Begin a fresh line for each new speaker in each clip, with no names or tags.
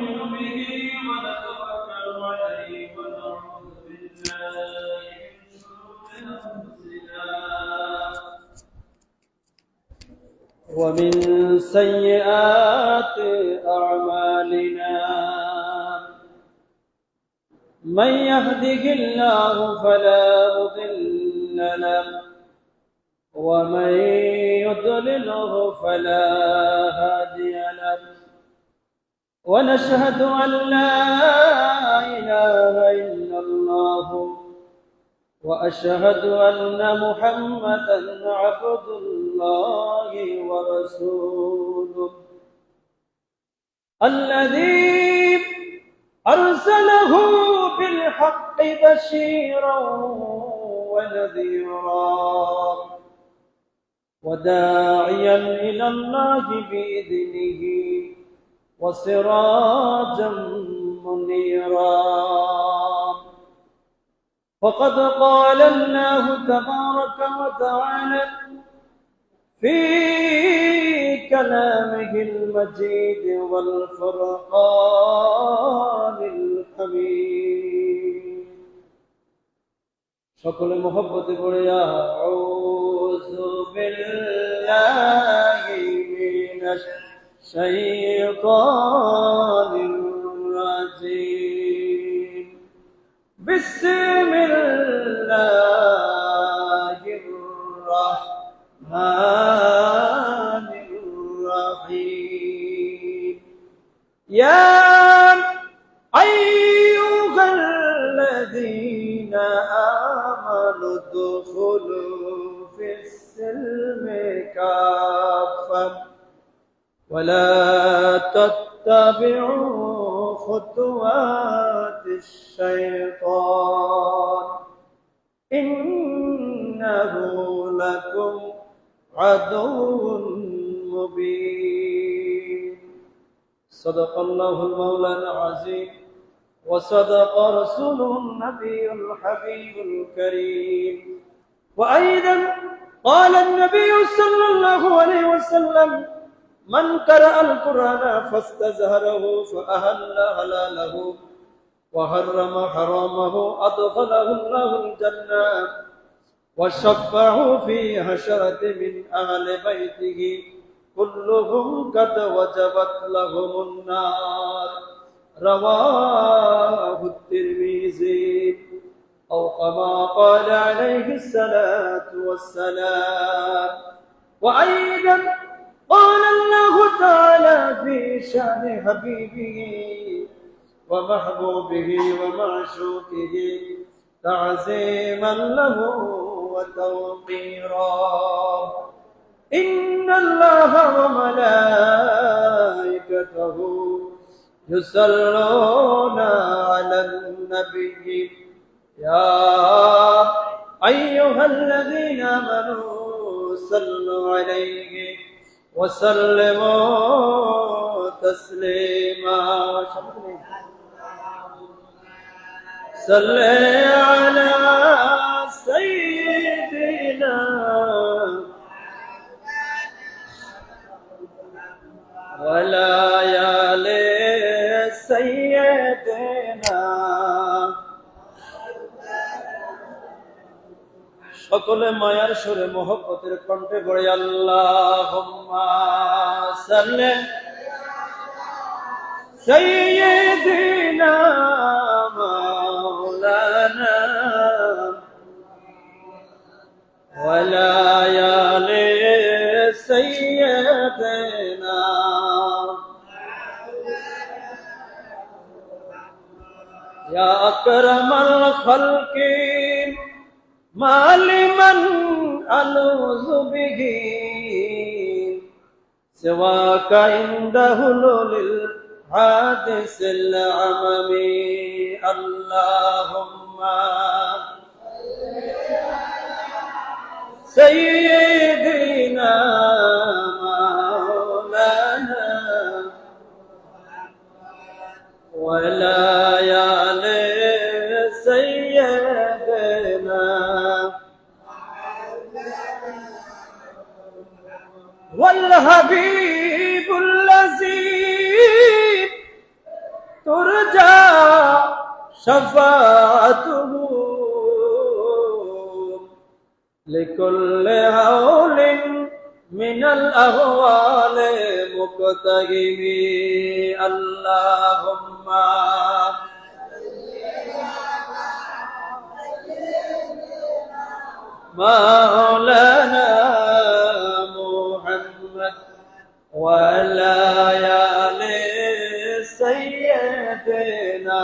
ونؤمن به ونتوكل عليه ونعوذ بالله من شرور أنفسنا ومن سيئات أعمالنا من يهده الله فلا مضل له ومن يضلله فلا هادي له ونشهد أن لا إله إلا الله وأشهد أن محمدا عبد الله ورسوله الذي أرسله بالحق بشيرا ونذيرا وداعيا إلى الله بإذنه وسراجا منيرا فقد قال الله تبارك وتعالى في كلامه المجيد والفرقان الحميد সকলে মহব্বতে পড়ে আউযু বিল্লাহি মিনাশ শাইতানির রাজীম বিসমিল্লাহির রাহমানির রাহিম ইয়া আইয়ুহাল্লাযীনা আমানু দুখুলু ফিস-সিলমি কাফা ولا تتبعوا خطوات الشيطان إنه لكم عدو مبين صدق الله المولى العظيم وصدق رسوله النبي الحبيب الكريم وأيضا قال النبي صلى الله عليه وسلم من قرأ القرآن فاستزهره فأهل حلاله وحرم حرامه أدخله الله الجنة وشفعه في حشرة من أهل بيته كلهم قد وجبت لهم النار رواه الترمذي أو كما قال عليه الصلاة والسلام وأيضا قال الله تعالى في شأن حبيبه ومحبوبه ومعشوقه تعظيما له وتوقيرا إن الله وملائكته يصلون على النبي يا أيها الذين آمنوا صلوا عليه وسلموا تسليما صل على سيدنا ولا آل سيدنا সকলে মায়ার সুরে মহব্বতের কণ্ঠে পড়ে আল্লাহুম্মা সাল্লি সাইয়্যিদিনা মাওলানা ওয়ালা আলি সাইয়্যিদিনা ইয়া আকরামাল খালকি ما لمن ألوذ به سواك عند هلول الحادث العمم اللهم سيدنا مولانا ولا آل سيدنا والحبيب الذي ترجى شفاعته لكل هول من الأهوال مقتهم اللهم مولانا محمد وعلى آل سيدنا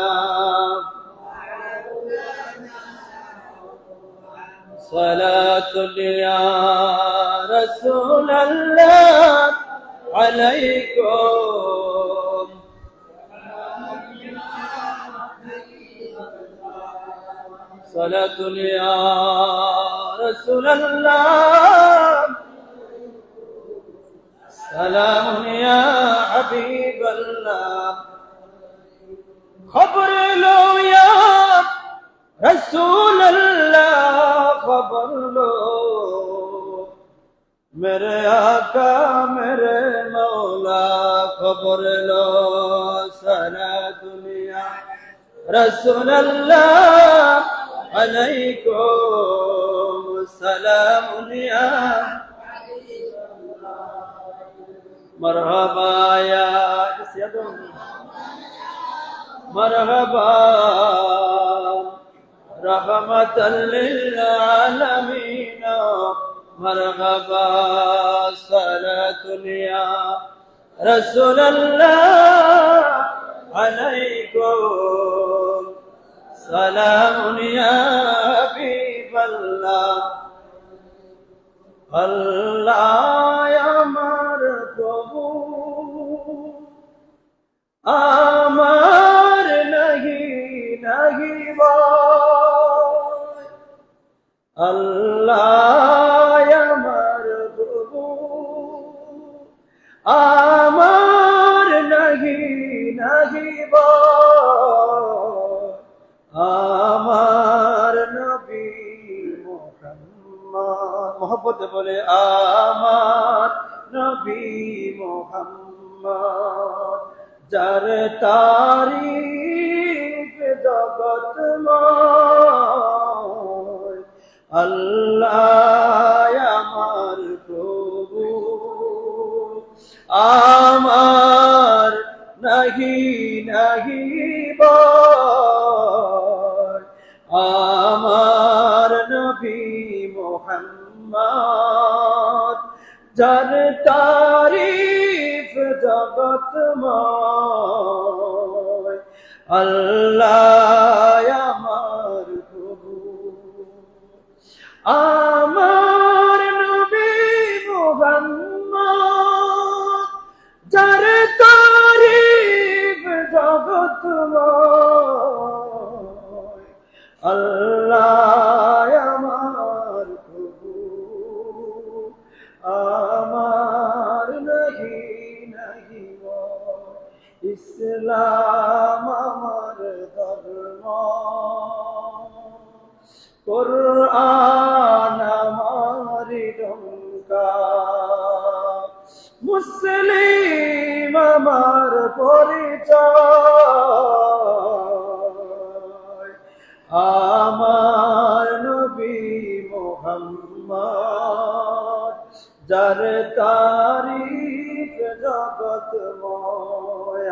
صلاة يا رسول الله عليكم صلاة يا رسول الله سلام يا حبيب الله خبر لو يا رسول اللہ خبر لو میرے آقا میرے مولا خبر لو صلاۃ یا رسول اللہ علیکم سلام یا مرحبا یا مرحبا رحمة للعالمين مرحبا صلاة يا رسول الله عليكم سلام يا حبيب الله الله يا مرحبا আমার নাহি আল্লাহ আমার প্রভু আমার নাহি আমার নবী মুহাম্মদ মোহব্বতে বলে আমার নবী মুহাম্মদ যার তারিফ জগৎময় আল্লাহ আমার প্রভু আমার নাহি বল আমার নবী মুহাম্মদ যার তারিফ জগৎময় আল্লাহ আমার প্রভু আমার নবী মুহাম্মদ যার তারিফ জগৎময় আল্লাহ আমার প্রভু আমার নাহি ইসলাম আমার ধর্ম কুরআন আমার ডঙ্কা মুসলিম আমার পরিচয় আমার নবী মুহাম্মদ যার তারিফ জগৎময়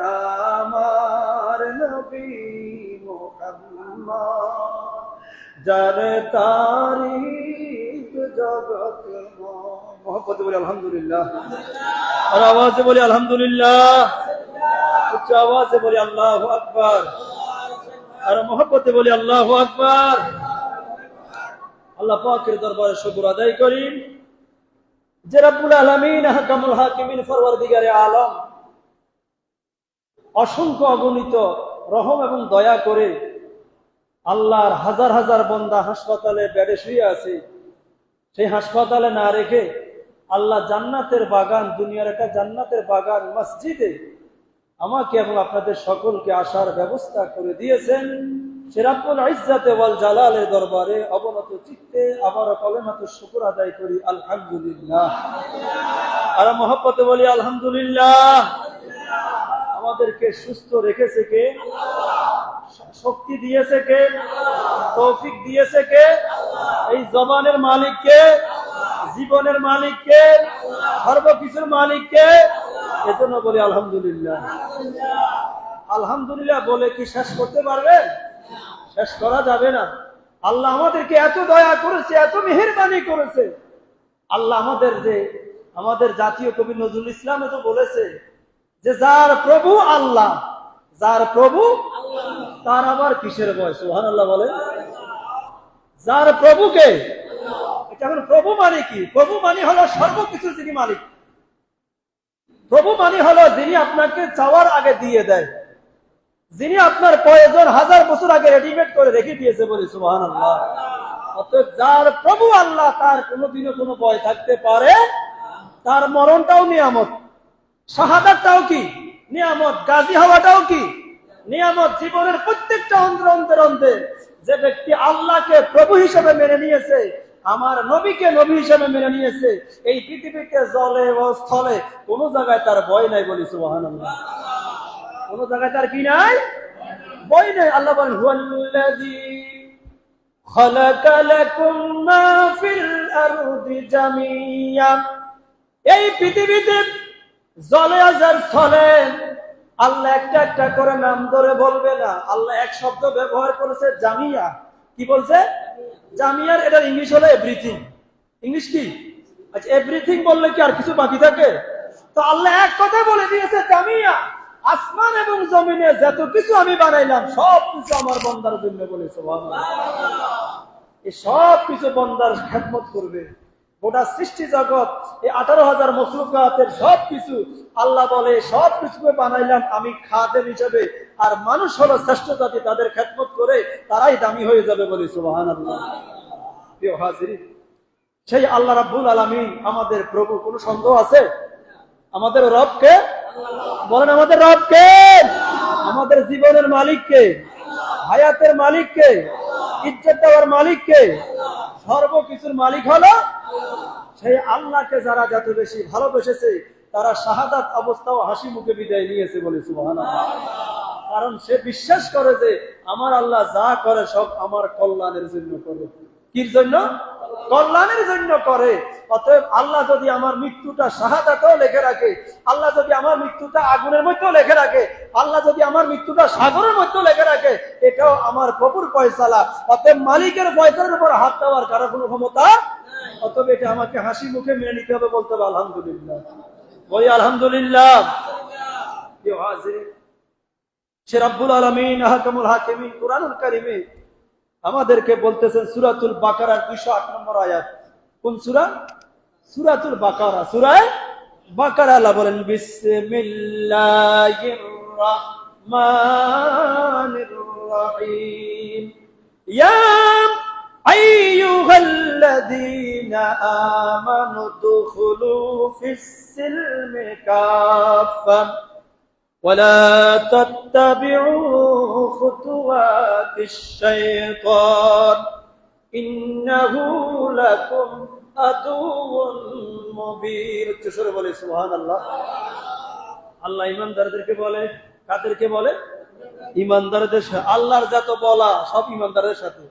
আমার নবী মুহাম্মদ যার তারিফ জগৎময় মোহব্বতে বলি আলহামদুলিল্লাহ আর আওয়াজে বলি আলহামদুলিল্লাহ উচ্চ আওয়াজে বলি আল্লাহু আকবার আর মোহব্বতে বলি আল্লাহু আকবার আল্লাহ পাকের দরবারে শুকর আদায় করি যে রব্বুল আলামিন আহকামুল হাকিমিন পরওয়ারদিগারে আলম অসংখ্য অগণিত রহম এবং দয়া করে আল্লাহর হাজার হাজার বান্দা হাসপাতালে বেডে শুয়ে আছে সেই হাসপাতালে না রেখে আল্লাহ জান্নাতের বাগান দুনিয়ার একটা জান্নাতের বাগান মসজিদে আমাকে এবং আপনাদের সকলকে আসার ব্যবস্থা করে দিয়েছেন সে রব্বুল ইজ্জতে ওয়াল জালালের দরবারে অবনত চিত্তে আবার কলেমাতুশ শুকর আদায় করি আলহামদুলিল্লাহ আর মহব্বতে বলি আলহামদুলিল্লাহ আমাদেরকে সুস্থ রেখেছে কে? শক্তি দিয়েছে কে? তৌফিক দিয়েছে কে? এই জবানের মালিক কে? জীবনের মালিক কে? সর্বকিছুর মালিক কে? এজন্য বলি আলহামদুলিল্লাহ। আলহামদুলিল্লাহ বলে কি শেষ করতে পারবে? শেষ করা যাবে না। আল্লাহ আমাদেরকে এত দয়া করেছে, এত মেহেরবানি করেছে। আল্লাহ আমাদের জাতীয় কবি নজরুল ইসলামে তো বলেছে যে যার প্রভু আল্লাহ, যার প্রভু তার আবার কিসের ভয়? সুবহানাল্লাহ বলে। যার প্রভুকে, এখন প্রভু মানে কি? প্রভু মানে হলো সর্বকিছু যিনি মালিক। প্রভু মানে হলো যিনি আপনাকে চাওয়ার আগে দিয়ে দেয়, যিনি আপনার প্রয়োজন 1000 বছর আগে রেডিমেড করে রেখে দিয়েছে, বলি সুবহানাল্লাহ। অতএব যার প্রভু আল্লাহ, তার কোনোদিনও কোনো ভয় থাকতে পারে? তার মরণটাও নিয়ামত, শাহাদাতটাও কি নিয়ামত, গাজী হওয়াটাও কি নিয়ামত। জীবনের প্রত্যেকটা অন্তরে যে ব্যক্তি আল্লাহকে প্রভু হিসেবে মেনে নিয়েছে, আমার নবীকে নবী হিসেবে মেনে নিয়েছে, এই পৃথিবীতে জলে ও স্থলে কোন জায়গায় তার ভয় নাই, বলি সুবহানাল্লাহ। কোন জায়গায় তার কি নাই? ভয় নাই। আল্লাহ বলেন হুয়াল্লাযী খালাকা লাকুম মা ফিল আরদি জামিয়া। এই পৃথিবীতে জলে আর স্থলে আল্লাহ একটা একটা করে নাম ধরে বলবে না, আল্লাহ এক শব্দ ব্যবহার করেছে, জামিয়া। কি বলছে? জামিয়ার এটার ইংলিশ হলো এভরিথিং। ইংলিশ কি? আচ্ছা, এভরিথিং বললে কি আর কিছু বাকি থাকে? তো আল্লাহ এক কথা বলে দিয়েছে জামিয়া। আসমান এবং জমিনে যত কিছু আমি বানাইলাম সব কিছু আমার বান্দার জন্য, বলে সুবহানাল্লাহ। এই সব কিছু বান্দার খেদমত করবে। গোটা সৃষ্টি জগৎ, এই 18,000 মখলুকাতের সব কিছু আল্লাহ বলে সব কিছুকে বানাইলাম আমি খাদেম হিসেবে, আর মানুষ হলো শ্রেষ্ঠ জাতি, তাদের খেদমত করে তারাই দামি হয়ে যাবে, বলে সুবহানাল্লাহ। প্রিয় হাজিরিন, সেই আল্লাহ রাব্বুল আলামিন আমাদের প্রভু, কোনো সন্দেহ আছে? আমাদের রবকে বলেন, আমাদের রবকে, আমাদের জীবনের মালিককে, হায়াতের মালিককে, ইজ্জত দেওয়ার মালিককে, সর্বকিছুর মালিক হলো সেই আল্লাহকে। যারা যত বেশি ভালোবেসেছে তারা শাহাদাত অবস্থাও হাসি মুখে বিদায় নিয়েছে, বলে সুবহানাল্লাহ। কারণ সে বিশ্বাস করে যে আমার আল্লাহ যা করে সব আমার কল্যাণের জন্য করে। কির জন্য? কল্যাণের জন্য করে। অতএব আল্লাহ যদি আমার মৃত্যুটা শাহাদাতেও লিখে রাখে, আল্লাহ যদি আমার মৃত্যুটা আগুনের মধ্যেও লিখে রাখে, আল্লাহ যদি আমার মৃত্যুটা সাগরের মধ্যেও লিখে রাখে, এটাও আমার প্রভুর ফয়সালা। অতএব মালিকের ফয়সালার উপর হাত দেওয়ার কারো কোনো ক্ষমতা। অতএব এটা আমাকে হাসি মুখে মেনে নিতে হবে, বলতে হবে আলহামদুলিল্লাহ। বলি আলহামদুলিল্লাহ। প্রিয় হাজিরিন, সে রব্বুল আলামিন আহকামুল হাকিমিন কুরআনুল কারীমে আমাদেরকে বলতেছেন সূরাতুল বাকারার 208 নম্বর আয়াত। কোন সূরা? সূরাতুল বাকারা। সূরা বাকারা। আল্লাহ বলেন বিসমিল্লাহির রাহমানির রাহিম। ইয়া আইয়ুহাল্লাযীনা আমানু দুখুলু ফিস-সিলমি কাফা ولا تتبعوا خطوات الشيطان إنه لكم عدو مبين। চুষরে বলে সুবহানাল্লাহ। আল্লাহ ঈমানদারদেরকে বলে, কাদেরকে বলে? ঈমানদারদের সাথে। আল্লাহর যত বলা সব ঈমানদারের সাথে,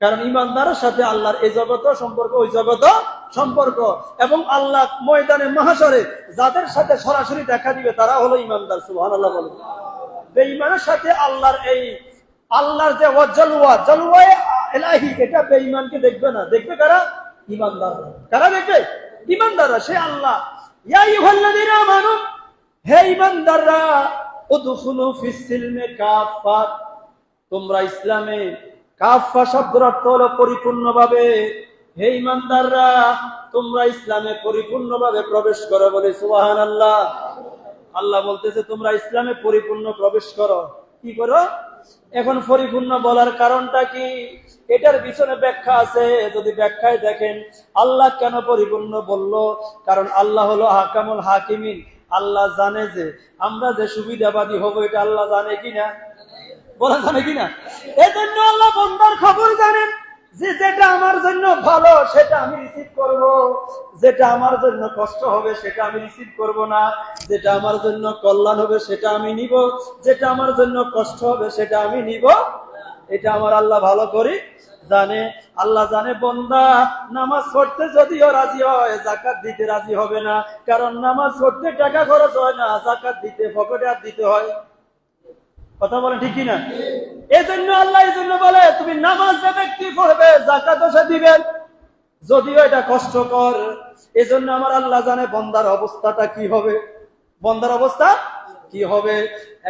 কারণ ঈমানদারের সাথে আল্লাহর এই জগৎ সম্পর্ক, ওই জগৎ সম্পর্ক। এবং আল্লাহ ময়দানে মাহশরে যাদের সাথে সরাসরি দেখা দিবে তারা হলো ঈমানদার। সুবহানাল্লাহ বলে। বেঈমানের সাথে আল্লাহর যে জলওয়ায়ে ইলাহি, এটা বেঈমানকে দেখবে না। দেখবে কারা? ঈমানদাররা। কারা দেখবে? ঈমানদাররা। সে আল্লাহ ইয়া আইয়ুহাল্লাযীনা আমানু, হে ঈমানদাররা, উদখুলু ফিস-সিলমি কাফা, তোমরা ইসলামে, কাফা শব্দের অর্থ হলো পরিপূর্ণভাবে। হে ঈমানদাররা, তোমরা ইসলামে পরিপূর্ণভাবে প্রবেশ করো, বলে সুবহানাল্লাহ। আল্লাহ বলতেছে তোমরা ইসলামে পরিপূর্ণ প্রবেশ করো। কি করো? এখন পরিপূর্ণ বলার কারণটা কি? এটার পিছনে ব্যাখ্যা আছে। যদি ব্যাখ্যায় দেখেন আল্লাহ কেন পরিপূর্ণ বলল, কারণ আল্লাহ হলো আহকামুল হাকিমিন। আল্লাহ জানে যে আমরা যে সুবিধাবাদী হব, এটা আল্লাহ জানে কিনা? বলা জানে কিনা? এজন্য আল্লাহ বান্দার খবর জানেন যে যেটা আমার জন্য ভালো সেটা আমি রিসিভ করব, যেটা আমার জন্য কষ্ট হবে সেটা আমি রিসিভ করব না, যেটা আমার জন্য কল্যাণ হবে সেটা আমি নিব, যেটা আমার জন্য কষ্ট হবে সেটা আমি নিব। এটা আমার আল্লাহ ভালো করে জানে। আল্লাহ জানে বান্দা নামাজ পড়তে যদিও রাজি হয়, যাকাত দিতে রাজি হবে না। কারণ নামাজ পড়তে টাকা খরচ হয় না, যাকাত দিতে পকেটে হাত দিতে হয়। কথা বলেন ঠিক কিনা? এই জন্য আল্লাহ এই জন্য বলে তুমি নামাজ যে ব্যক্তি পড়বে যাকাতও সে দিবেন, যদিও এটা কষ্টকর। এই জন্য আমার আল্লাহ জানে বান্দার অবস্থাটা কি হবে, বান্দার অবস্থা কি হবে।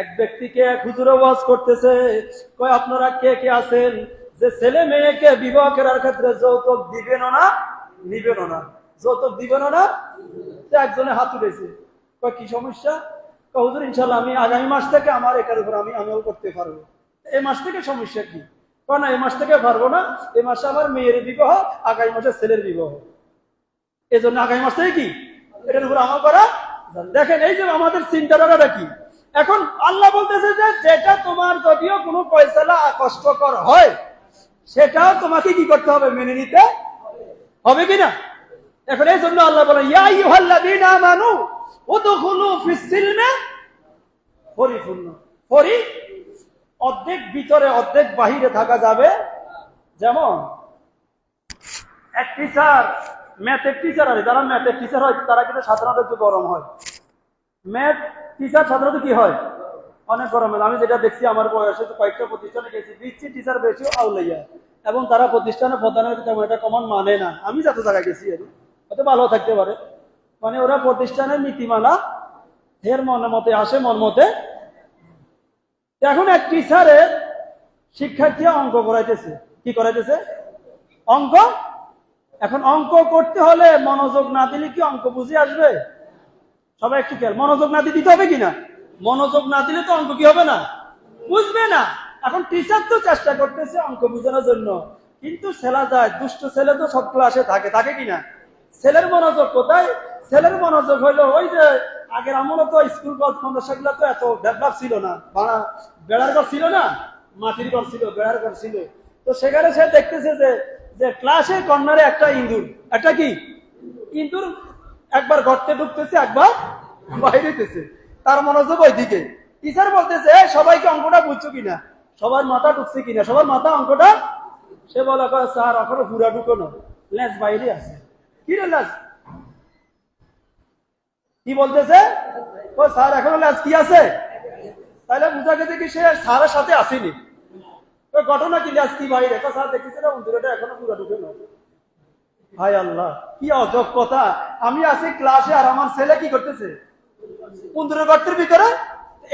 এক ব্যক্তিকে এক হুজুর ওয়াজ করতেছে, কয় আপনারা কে কে আছেন যে ছেলে মেয়েকে বিবাহ করার ক্ষেত্রে যৌতুক দিবেন না নিবেন না, যৌতুক দিবেন না? একজনে হাত উঠেছে, কয় কি সমস্যা? কয় হুজুর ইনশাআল্লাহ আমি আগামী মাস থেকে আমার এটার উপর আমি আমল করতে পারবো। এই মাস থেকে সমস্যা কি? কয় না এই মাস থেকে পারবো না, এই মাসে আমার মেয়ের বিবাহ, আগামী মাসে ছেলের বিবাহ, এই জন্য আগামী মাস থেকে কি এটার উপর আমল করা। দেখেন এই যে আমাদের চিন্তাধারাটা কি। এখন আল্লাহ বলতেছে যে যেটা তোমার যদিও কোনো পয়সালা কষ্টকর হয় সেটাও তোমাকে কি করতে হবে, মেনে নিতে হবে কিনা। এখন এই জন্য আল্লাহ বলেন ইয়া আইয়ুহাল্লাযীনা আমানু উদখুলু ফিস সিলমে পরিপূর্ণ পরি, অর্ধেক ভিতরে অর্ধেক বাহিরে থাকা যাবে। যেমন এক টিচার, ম্যাথের টিচার আছে, যারা ম্যাথের টিচার হয় তারা কিন্তু সাধারণত একটু গরম হয়। ম্যাথ টিচার সাধারণত কি হয়, অনেক গরম হয়। আমি যেটা দেখছি আমার বয়সে তো কয়েকটা প্রতিষ্ঠানে গেছি, দিচ্ছি টিচার বেশি আউলাইয়া, এবং তারা প্রতিষ্ঠানে প্রধানের তেমন একটা কমন মানে না। আমি যত জায়গায় গেছি আর হয়তো ভালো থাকতে পারে, মানে ওরা প্রতিষ্ঠানের নীতিমালা এর মন মতে আসে, মন মতে। এখন এক টিচারের শিক্ষার্থী অঙ্ক করাইতেছে, কি করাইতেছে, অঙ্ক। এখন অঙ্ক করতে হলে মনোযোগ না দিলে কি অঙ্ক বুঝে আসবে? সবাই একটু খেয়াল, মনোযোগ না দিতে হবে কিনা? মনোযোগ না দিলে তো অঙ্ক কি হবে না, বুঝবে না। এখন টিচার তো চেষ্টা করতেছে অঙ্ক বোঝানোর জন্য, কিন্তু ছেলা যায়, দুষ্ট ছেলে তো সব ক্লাসে থাকে, থাকে কিনা? ছেলের মনোযোগ কোথায়? ছেলের মনোযোগ হইলো ওই যে আগের আমলে তো স্কুল মাদ্রাসাগুলো তো এত ডেভেলপ ছিল না, বেড়ার ঘর ছিল না, মাটির ঘর ছিল, বেড়ার ঘর ছিল। তো সেখানে সে দেখতেছে যে যে ক্লাসের কর্নারে একটা ইঁদুর, একটা কি ইঁদুর একবার গর্তে ঢুকতেছে, একবার বাইরেতেছে, তার মনোযোগ ওই দিকে। টিচার বলতেছে সবাইকে অঙ্কটা বুঝছো কিনা, সবার মাথা ঢুকছে কিনা, সবার মাথা অঙ্কটা। সে বলে স্যার এখনো পুরা ঢুকোনো, লেজ বাইরে আছে। কি রে লেজ, কি বলতেছে? ও স্যার এখনো লেজ কি আছে, তাহলে বুঝা গেছে কি সে স্যারের সাথে আসেনি। ঘটনা কি লেজ কি বাইরে, স্যার দেখতেছে না অন্তরটা এখনো পুরা ঢুকোনো। হায় আল্লাহ, কি অজব কথা। আমি আছি ক্লাসে আর আমার ছেলে কি করতেছে কুন্দুরের গর্তের ভিতরে।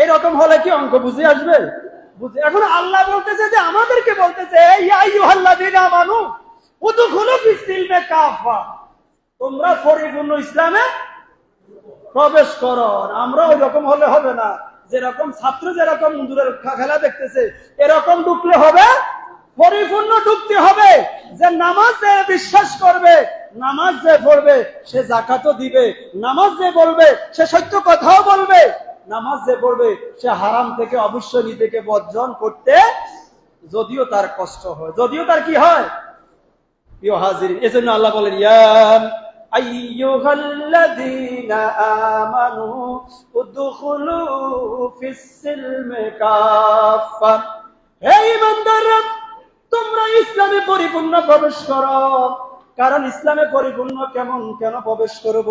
এরকম হলে কি অঙ্ক বুঝে আসবে? বুঝে। এখন আল্লাহ বলতেছে যে আমাদেরকে বলতেছে ইয়া আইয়ুহাল্লাযীনা আমানু উদখুলু ফিস সিলমে কাফা, তোমরা পরিপূর্ণ ইসলামে প্রবেশ করো। আমরা ওই রকম হলে হবে না, যেরকম ছাত্র যেরকম কুন্দুরের খেলা দেখতেছে এরকম ঢুকলে হবে, পরিপূর্ণ ঢুকতে হবে। যে নামাজ যে বিশ্বাস করবে, নামাজ যে পড়বে সে যাকাতও দিবে, নামাজ যে বলবে সে সত্য কথাও বলবে, নামাজ যে পড়বে সে হারাম থেকে অবশ্যই নিজেকে বর্জন করতে, যদিও তার কষ্ট হয়, যদিও তার কি হয়। প্রিয় হাজিরিন, এজন্য আল্লাহ বলেন ইয়া আইয়ুহাল্লাযীনা আমানু উদখুলু ফিস সিলমি কাফা, হে ঈমানদাররা তোমরা ইসলামে পরিপূর্ণ প্রবেশ করো। কারণ ইসলামে পরিপূর্ণ কেমন কেন প্রবেশ করব?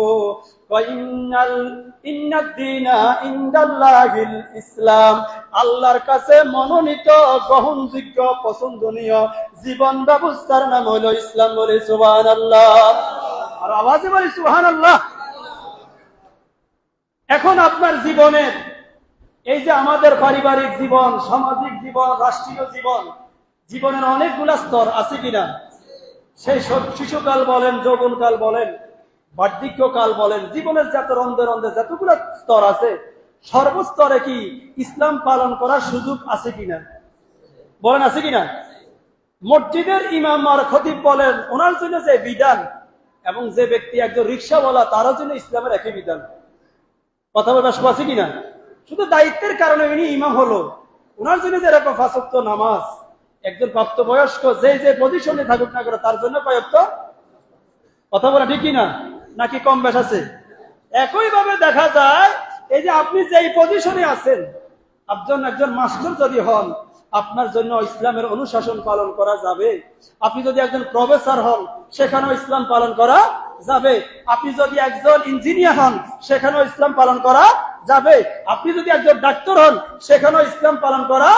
ইন্নাদ-দীনা ইনদাল্লাহিল ইসলাম, আল্লাহর কাছে মনোনীত, গ্রহণযোগ্য, পছন্দনীয় জীবন ব্যবস্থার নাম হলো ইসলাম। বলে সুবহানাল্লাহ, আর আওয়াজে বলে সুবহানাল্লাহ। এখন আপনার জীবনের এই যে আমাদের পারিবারিক জীবন, সামাজিক জীবন, রাষ্ট্রীয় জীবন, জীবনের অনেকগুলা স্তর আছে কিনা? সেই শিশুকাল বলেন, যৌবনকাল বলেন, বার্ধক্যকাল বলেন, জীবনের যত রন্ধে রন্ধে যতগুলো স্তর আছে, সর্বস্তরে কি ইসলাম পালন করার সুযোগ আছে কিনা? বলেন আছে কিনা? মসজিদের ইমাম আর খতিব বলেন ওনার জন্য যে বিধান, এবং যে ব্যক্তি একজন রিক্সাওয়ালা তার জন্য ইসলামের একই বিধান। কথা বলতে আছে কিনা? শুধু দায়িত্বের কারণে উনি ইমাম হলো, ওনার জন্য যেরকম ৫ ওয়াক্ত নামাজ একজন প্রাপ্তবয়স্ক যে পজিশনে থাকুক না করে তার জন্য কয় ওয়াক্ত? কথা বলা ঠিকই না নাকি কম বেশ আছে? একই ভাবে দেখা যায় এই যে আপনি যেই পজিশনে আছেন, একজন মাস্টার যদি হন, আপনার জন্য ইসলামের অনুশাসন পালন করা যাবে। আপনি যদি একজন প্রফেসর হন, সেখানেও ইসলাম পালন করা যাবে। আপনি যদি একজন ইঞ্জিনিয়ার হন, সেখানেও ইসলাম পালন করা যাবে। আপনি যদি একজন ডাক্তার হন, সেখানেও ইসলাম পালন করা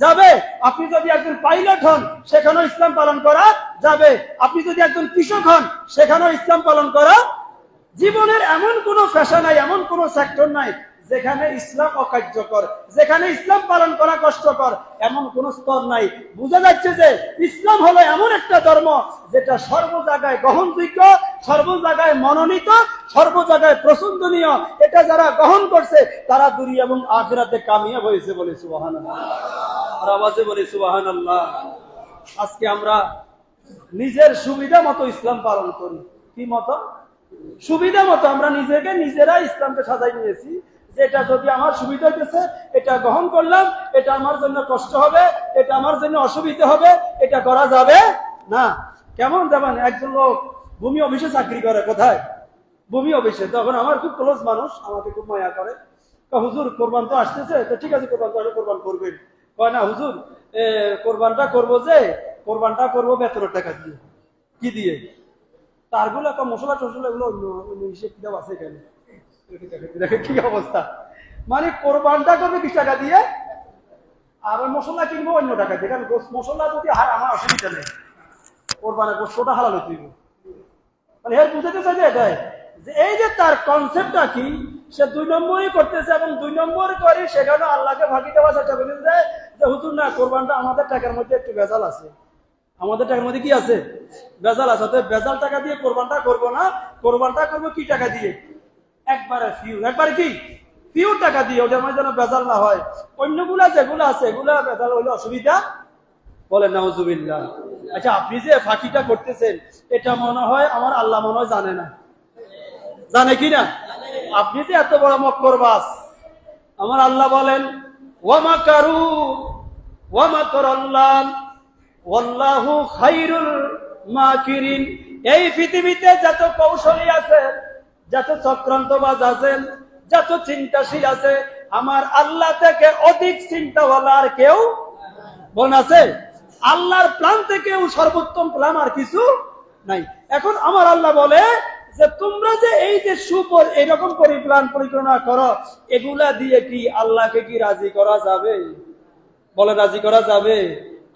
যাবে। আপনি যদি একজন পাইলট হন, সেখানেও ইসলাম পালন করা যাবে। আপনি যদি একজন কৃষক হন, সেখানেও ইসলাম পালন করা। জীবনের এমন কোন পেশা নাই, এমন কোন সেক্টর নাই যেখানে ইসলাম অকার্যকর, যেখানে ইসলাম পালন করা কষ্টকর, এমন কোন স্তর নাই। বোঝা যাচ্ছে যে ইসলাম হলো এমন একটা ধর্ম যেটা সর্ব জায়গায় গ্রহণযোগ্য, সর্ব জায়গায় মনোনীত, সর্ব জায়গায় প্রশংসনীয়। এটা যারা গ্রহণ করছে তারা দুনিয়া এবং আখিরাতে কামিয়াব হয়েছে বলে সুবহানাল্লাহ। আর আওয়াজে বলে সুবহানাল্লাহ। আজকে আমরা নিজের সুবিধা মতো ইসলাম পালন করি। কি মতো? সুবিধা মতো আমরা নিজেরা ইসলামকে সাজাই নিয়েছি। যেটা যদি আমার সুবিধা হইতেছে এটা গ্রহণ করলাম, এটা আমার জন্য কষ্ট হবে, এটা আমার জন্য অসুবিধা হবে, এটা করা যাবে না। কেমন যেমন একজন লোক ভূমি অফিসে চাকরি করে, কোথায়? ভূমি অফিসে। তখন আমার খুব ক্লোজ মানুষ, আমাকে খুব মায়া করে। হুজুর কোরবান তো আসতেছে, তো ঠিক আছে কোরবান তো কোরবান করবেন। কয় না হুজুর কোরবানটা করবো, যে কোরবানটা করবো বেতনের টাকা দিয়ে। কি দিয়ে? তারগুলো একটা মশলা টসলা এগুলো হিসেব কিতাব আছে এখানে। কি অবস্থা! মানে কোরবানটা করবে 20 টাকা দিয়ে, আর মশলা কিনবো অন্য টাকা দিয়ে। কারণ মশলা যদি আমার অসুবিধা নেই, কোরবানের গোশতটা হালাল হইতে দিব। মানে এর বুঝাতে চাই যে এটাই, যে এই যে তার কনসেপ্টটা কি, সে 2 নম্বরই করতেছে এবং 2 নম্বর করে সেখানে আল্লাহকে ফাঁকি দেওয়া চেষ্টা করতেছে যে হুজুর না, কোরবানটা আমাদের টাকার মধ্যে একটু ভেজাল আছে। আমাদের টাকার মধ্যে কি আছে? ভেজাল আছে। অতএব ভেজাল টাকা দিয়ে কোরবানটা করবো না, কোরবানটা করবো কি টাকা দিয়ে? একবারে ফিউ টাকা দিয়ে, ওটার মধ্যে যেন ভেজাল না হয়। অন্যগুলা যেগুলো আছে এগুলা ভেজাল হলে অসুবিধা। বলেন নাউজুবিল্লাহ। আচ্ছা, আপনি যে ফাঁকিটা করতেছেন এটা মনে হয় আমার আল্লাহ মনে হয় জানে না, জানে কি না? আপনি যে এত বড় মক্করবাজ, আমার আল্লাহ বলেন ওয়া মাকারু ওয়া মাকারাল্লাহ ওয়াল্লাহু খায়রুল মাকিরিন। এই পৃথিবীতে যত কৌশলী আছে, যত চক্রান্তবাজ আছেন, যত চিন্তাশীল আছে, আমার আল্লাহ থেকে অধিক চিন্তাওয়ালা আর কেউ বোন আছে? আল্লাহর প্ল্যান থেকেও সর্বোত্তম প্ল্যান আর কিছু নাই। এখন আমার আল্লাহ বলে যে তোমরা যে এই যে এরকম পরিকল্পনা করো, এগুলা দিয়ে কি আল্লাহকে কি রাজি করা যাবে? বলে রাজি করা যাবে?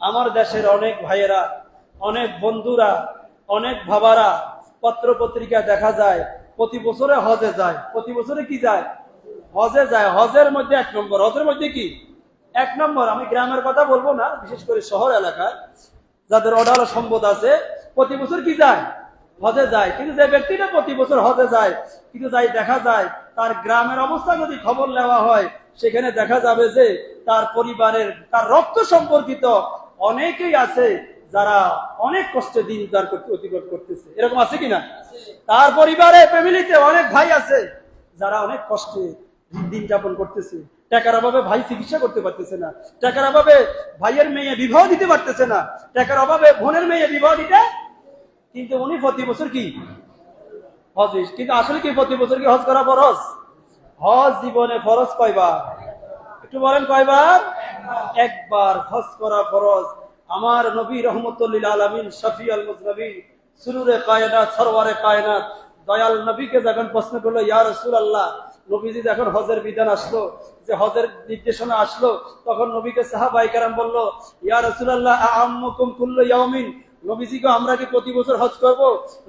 আমার দেশের অনেক ভাইয়েরা, অনেক বন্ধুরা, অনেক বাবারা পত্র পত্রিকা দেখা যায় প্রতি বছরে হজে যায়। প্রতি বছরে কি যায়? হজে যায়। হজের মধ্যে 1 নম্বর। হজের মধ্যে কি 1 নম্বর? আমি গ্রামের কথা বলবো না, বিশেষ করে শহর এলাকায় যাদের অঢাল সম্পদ আছে, প্রতি বছর কি যায়? হজে যায়। কিন্তু যে ব্যক্তিটা প্রতি বছর হজে যায়, কিন্তু যাই দেখা যায় তার গ্রামের অবস্থা যদি খবর নেওয়া হয়, সেখানে দেখা যাবে যে তার পরিবারের, তার রক্ত সম্পর্কিত অনেকেই আছে যারা অনেক কষ্টে দিন তার অতিবাহিত করতেছে। এরকম আছে কিনা? তার পরিবারে, ফ্যামিলিতে অনেক ভাই আছে যারা অনেক কষ্টে দিন যাপন করতেছে। টাকার অভাবে ভাই চিকিৎসা করতে পারতেছে না, টাকার অভাবে ভাইয়ের মেয়ে বিবাহ দিতে পারতেছে না, টাকার অভাবে বোনের মেয়ে বিবাহ দিতে। কিন্তু উনি প্রতি বছর কি হজ? কিন্তু আসলে কি প্রতি বছর কি হজ করা ফরজ? হজ জীবনে ফরজ কয়বার? একটু বলেন কয়বার? একবার হজ করা ফরজ। আমার নবী রহমতুল লিল আলামিন, শফিউল মুজনবিন, সুরুরে কায়নাত, সরওয়ারে কায়নাত, দয়াল নবীকে যখন প্রশ্ন করলো ইয়া রাসূলুল্লাহ, নবীজি যখন হজের বিধান আসলো, যে হজের নির্দেশনা আসলো, তখন নবীকে সাহাবায়ে কেরাম বলল ইয়া রাসূলুল্লাহ আ'আম্মুকুম কুল্লু ইয়াউমিন। নবীজিকে আমরা কি প্রতি বছর হজ করব?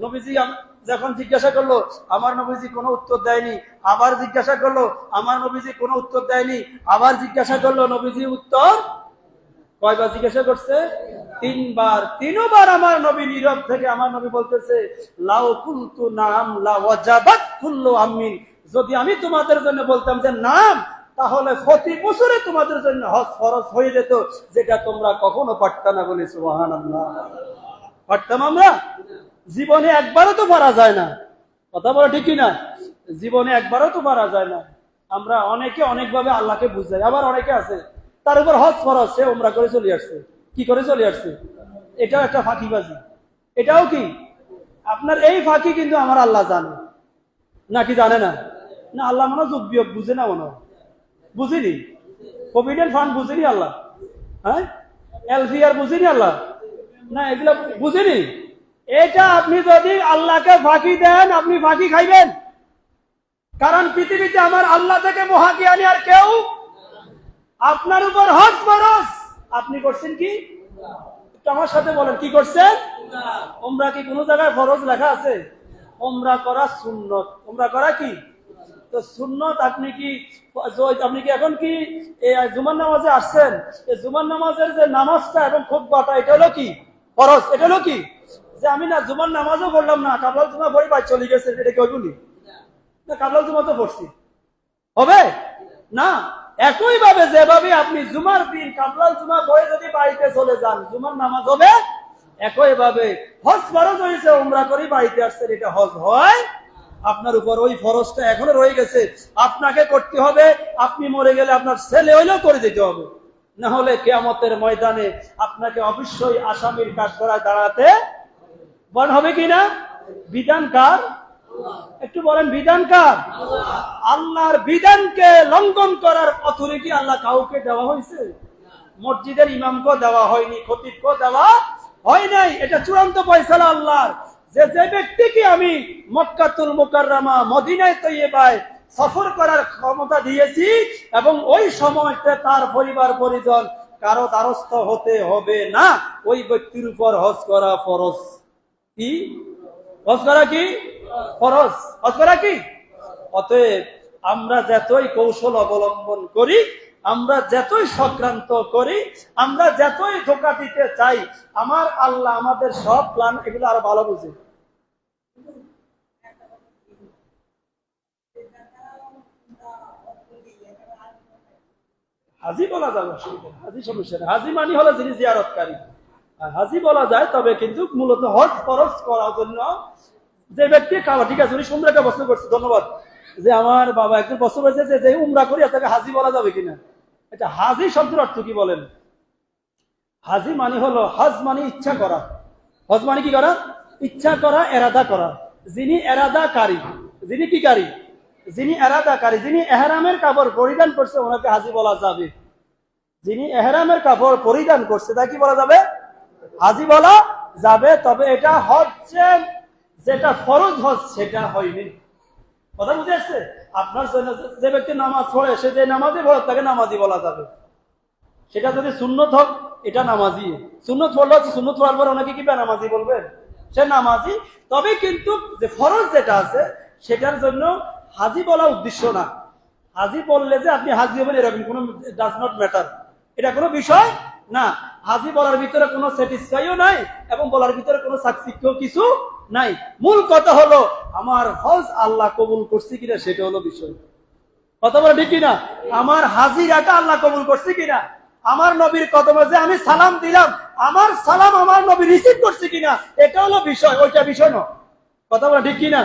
নবীজি যখন জিজ্ঞাসা করলো, আমার নবীজি কোনো উত্তর দেয়নি। আবার জিজ্ঞাসা করলো, আমার নবীজি কোনো উত্তর দেয়নি। আবার জিজ্ঞাসা করলো, নবীজি উত্তর কয়বার জিজ্ঞাসা করছে? 3 বার। 3 বার আমার নবী নীরব থেকে আমার নবী বলতেছে লাউ কুনতু নাম লা ওয়াজাবাত কুল্লু আমিন। যদি আমি তোমাদের জন্য বলতাম যে নাম, তাহলে প্রতি বছরে তোমাদের জন্য হজ ফরজ হয়ে যেত, যেটা তোমরা কখনো পারতা না। বলে সুবহানাল্লাহ। পারতাম আমরা? জীবনে একবারও তো পারা যায় না। কথা বলা ঠিক না? জীবনে একবারও তো পারা যায় না। আমরা অনেকে অনেকভাবে আল্লাহকে বুঝাই। আবার অনেকে আছে তার উপর হজ ফরজ, সে উমরা করে চলে আসছে। কি করে চলে আসছে। এটাও একটা ফাঁকিবাজি। এটাও কি আপনার এই ফাঁকি কিন্তু আমার আল্লাহ জানে নাকি জানে না? না আল্লাহ মনে যোগ বিয়োগ বুঝে না, মনে বুঝিনি। প্রভিডেন্ট ফান্ড বুঝিনি আল্লাহ, হ্যাঁ এলফিআর বুঝিনি আল্লাহ, না এগুলো বুঝিনি। এটা আপনি যদি আল্লাহকে ফাঁকি দেন আপনি ফাঁকি খাইবেন। কারণ পৃথিবীতে আমার আল্লাহ থেকে মহাজ্ঞানী আর কেউ। আপনার উপর হজ ফরজ, আপনি করছেন কি? আমার সাথে বলেন কি করছেন? উমরা কি কোনো জায়গায় ফরজ লেখা আছে? উমরা করা সুন্নত। উমরা করা কি? তো সুন্নত। আপনি কি এখন কি জুমার নামাজে আসছেন? এই জুমার নামাজের যে নামাজটা এবং খুতবাটা এটা হলো কি ফরজ? এটা হলো কি যে আমি না জুমার নামাজও পড়লাম না, কাবলাল জুমা পড়ি ভাই চলে গেছে, এটা কেউ বলি না, কাবলাল জুমা তো পড়ছি, হবে না? একই ভাবে যেভাবে আপনি জুমার দিন কাবলাল জুমা পড়ে যদি বাড়িতে চলে যান জুমার নামাজ হবে, একই ভাবে হজ ফরজ হয়েছে উমরা করি বাড়িতে আসছেন, এটা হজ হয় আপনার উপর। ওই ফরজটা এখনো রয়ে গেছে, আপনাকে করতে হবে। আপনি মরে গেলে আপনার ছেলে হইলেও করে দিতে হবে, না হলে কিয়ামতের ময়দানে আপনাকে অবশ্যই আসামির কাঠগড়ায় দাঁড়াতে হবে কিনা? বিধান কার? একটু বলেন বিধান কার? আল্লাহর বিধানকে লঙ্ঘন করার অথরিটি আল্লাহ কাউকে দেওয়া হয়েছে? মসজিদের ইমামকে দেওয়া হয়নি, খতিবকে দেওয়া হয় নাই। এটা চূড়ান্ত ফয়সালা আল্লাহর, যে যে ব্যক্তিকে আমি মক্কাতুল মুকাররমা মদিনায় তৈয়বায় সফর করার ক্ষমতা দিয়েছি এবং ওই সময়তে তার পরিবার পরিজন কারো দ্বারস্থ হতে হবে না, ওই ব্যক্তির উপর হজ করা ফরজ। কি হজ করা? কি ফরজ? হজ করা কি? অতএব আমরা যতই কৌশল অবলম্বন করি, আমরা যতই সক্রান্ত করি, আমরা যতই ধোঁকা দিতে চাই, আমার আল্লাহ আমাদের সব প্ল্যান এগুলো আরো ভালো বুঝে। হাজি বলা যাবে, হাজি সমস্যা নেই। হাজি মানি হলো যিনি জিয়ারতকারী, হাজি বলা যায়। তবে কিন্তু মূলত হজ ফরজ করার জন্য যে ব্যক্তি কাবা, ঠিক আছে উনি সুন্দর একটা প্রশ্ন করছে, ধন্যবাদ। যে আমার বাবা একজন প্রশ্ন করেছে যে উমরা করি তাকে হাজি বলা যাবে কিনা। এটা হাজি শব্দের অর্থ কি বলেন? হাজি মানে হলো, হজ মানে ইচ্ছা করা। হজ মানে কি করা? ইচ্ছা করা, এরাদা করা। যিনি এরাদাকারী, যিনি কি কারী? যিনি এরাদাকারী, যিনি এহরামের কাপড় পরিধান করছে ওনাকে হাজি বলা যাবে। যিনি এহরামের কাপড় পরিধান করছে তা কি বলা যাবে? হাজি বলা যাবে। তবে এটা হচ্ছে যেটা ফরজ হজ সেটা হয়নি। কথা বুঝে আসছে? আপনার জন্য যে ব্যক্তি নামাজ পড়ে সে যে নামাজি পড়ে তাকে নামাজি বলা যাবে। সেটা যদি সুন্নত হোক এটা নামাজি, সুন্নত পড়লে হচ্ছে সুন্নত পড়ার পর ওনাকে কি নামাজি বলবেন? সে নামাজি। তবে কিন্তু যে ফরজ যেটা আছে সেটার জন্য হাজি বলা উদ্দেশ্য না। হাজি বললে যে আপনি হাজি হবেন এরকম কোনো ডাজ নট ম্যাটার, এটা কোনো বিষয় না। হাজি বলার ভিতরে কোনো স্যাটিসফাইও নাই এবং বলার ভিতরে কোনো সাকসিক্য কিছু নাই। মূল কথা হলো আমার হজ আল্লাহ কবুল করছে কিনা সেটা হলো বিষয়। কথা বলে ঠিক কিনা? আমার হাজিরাটা আল্লাহ কবুল করছে কিনা, আমার নবীর কদমে যে আমি সালাম দিলাম আমার সালাম আমার নবী রিসিভ করছে কিনা এটা হলো বিষয়, ওইটা বিষয় নয়। কথা বলে ঠিক কিনা?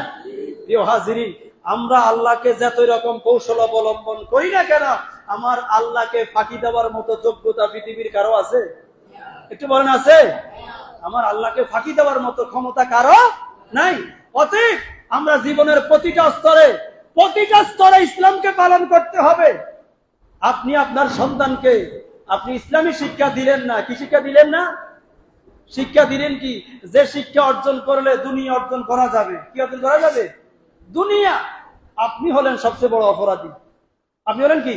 প্রিয় হাজিরিন, আমরা আল্লাহকে যতই রকম কৌশল অবলম্বন করি না কেন, আমার আল্লাহকে ফাঁকি দেওয়ার মতো যোগ্যতা পৃথিবীর কারো আছে? একটু বলেন আছে? আমার আল্লাহকে ফাঁকি দেওয়ার মতো ক্ষমতা কারো নাই। অতএব আমরা জীবনের প্রতিটা স্তরে ইসলামকে পালন করতে হবে। আপনি আপনার সন্তানকে আপনি ইসলামী শিক্ষা দিলেন না, কি শিক্ষা দিলেন না? শিক্ষা দিলেন কি? যে শিক্ষা অর্জন করলে দুনিয়া অর্জন করা যাবে। কি অর্জন করা যাবে? দুনিয়া। আপনি হলেন সবচেয়ে বড় অপরাধী। আপনি হলেন কি?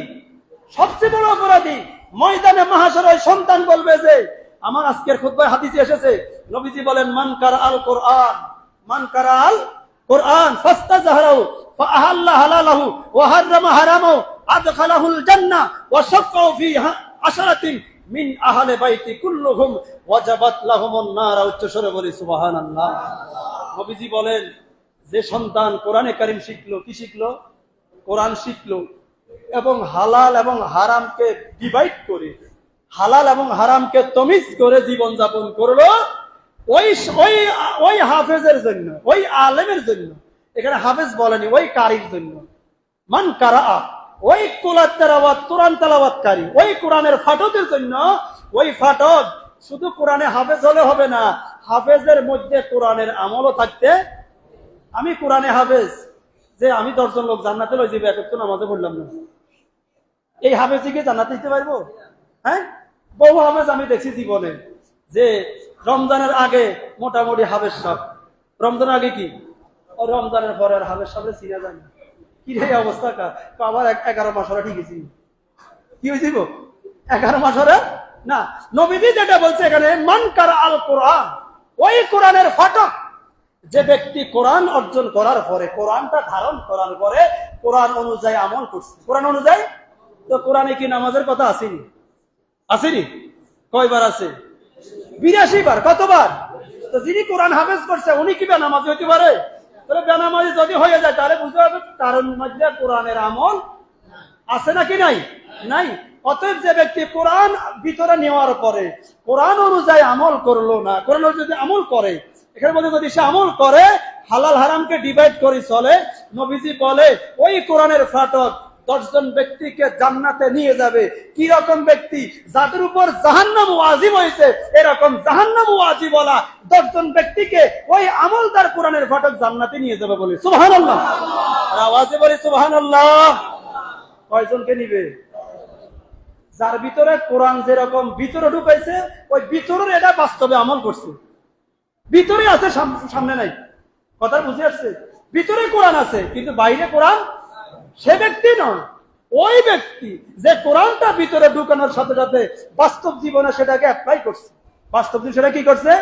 সবচেয়ে বড় অপরাধী। ময়দানে মাহশরে সন্তান বলবে যে আমার আজকের খুতবায় হাদিসে এসেছে, নবীজি বলেন মান কারা আল কোরআন ফাস্তাজহারাহু ফাআহাল্লা হালালাহু ওয়া হারামা হারামাহু আদখালাহুল জান্নাহ ওয়া শাক্কাউ ফি আশরাতিন মিন আহলি বাইতি কুল্লুহুম ওয়াজাবাত লাহুমুন নার। উচ্চ স্বরে বলি সুবহানাল্লাহ। নবীজি বলেন যে সন্তান কোরআনে কারীম শিখলো, কি শিখলো? কোরআন শিখলো এবং হালাল এবং হারামকে ডিভাইড করে, হালাল এবং হারামকে তমিজ করে জীবন যাপন করলো, ওই হাফেজের জন্য, ওই আলেমের জন্য, এখানে হাফেজ বলেনি, ওই কারীর জন্য। মান কারা, ওই কোরআন তেলাওয়াতকারী, ওই কোরআনের ফাটকের জন্য, ওই ফাটক শুধু কোরআনে হাফেজ হলে হবে না, হাফেজের মধ্যে কোরআনের আমলও থাকতে। আমি কোরআনে হাফেজ, যে আমি 10 জন লোক জান্নাতে লই যাবে, এক নামাজে পড়লাম না, এই হাফেজকে জান্নাতে দিতে পারবো? হ্যাঁ, বহু হাফেজ আমি দেখছি জীবনে, যে রমজানের আগে মোটামুটি হাফেজ সাহেব, রমজানের আগে কি, ও রমজানের পরে আর হাফেজ সাহেব চিনা যায় না। কি রে অবস্থা, আবার 11 মাস ওরা ঠিকই চিনি, কি হয়েছিল 11 মাস ওরা না। নবীজি যেটা বলছে এখানে, মান কারা আল কোরআন, ওই কোরআনের ফাটক, যে ব্যক্তি কোরআন অর্জন করার পরে, কোরআনটা ধারণ করার পরে কোরআন অনুযায়ী আমল করছে, কোরআন অনুযায়ী। তো কোরআনে কি নামাজের কথা আসেনি? আসেনি? কয়বার আছে? 82 বার। কতবার? তো যিনি কোরআন হাফেজ করছে উনি কি বেনামাজি হইতে পারে? তাহলে বেনামাজি যদি হয়ে যায় তাহলে বুঝতে হবে তার মধ্যে কোরআনের আমল আছে নাকি নাই? নাই। অতএব যে ব্যক্তি কোরআন ভিতরে নেওয়ার পরে কোরআন অনুযায়ী আমল করলো না, কোরআন অনুযায়ী আমল করে, এখানে বলতে যদি সে আমল করে হালাল হারামকে ডিভাইড করে চলে, নবীজি বলে ওই কোরআনের ফাটক 10 জন ব্যক্তিকে জান্নাতে নিয়ে যাবে। কি রকম ব্যক্তি? যাদের উপর জাহান্নাম ওয়াজিব হয়েছে, এরকম জাহান্নাম ওয়াজিব বলা 10 জন ব্যক্তিকে ওই আমলদার কোরআনের ফাটক জান্নাতে নিয়ে যাবে বলে সুবহানাল্লাহ। আর আওয়াজে বলে সুবহানাল্লাহ। কয়জনকে নিবে? যার ভিতরে কোরআন যেরকম ভিতরে ঢুকাইছে, ওই ভিতরের এটা বাস্তবে আমল করছে, ভিতরে আছে সামনে নাই। কথা বুঝে আসছে? ভিতরে কোরআন আছে কিন্তু বাইরে কোরআন, সে ব্যক্তি নয়, ওই ব্যক্তি যে কোরআনটা ভিতরে ঢুকানোর সাথে সাথে বাস্তব জীবনে সেটাকে অ্যাপ্লাই করছে, বাস্তব জীবনে সেটা কি করছে?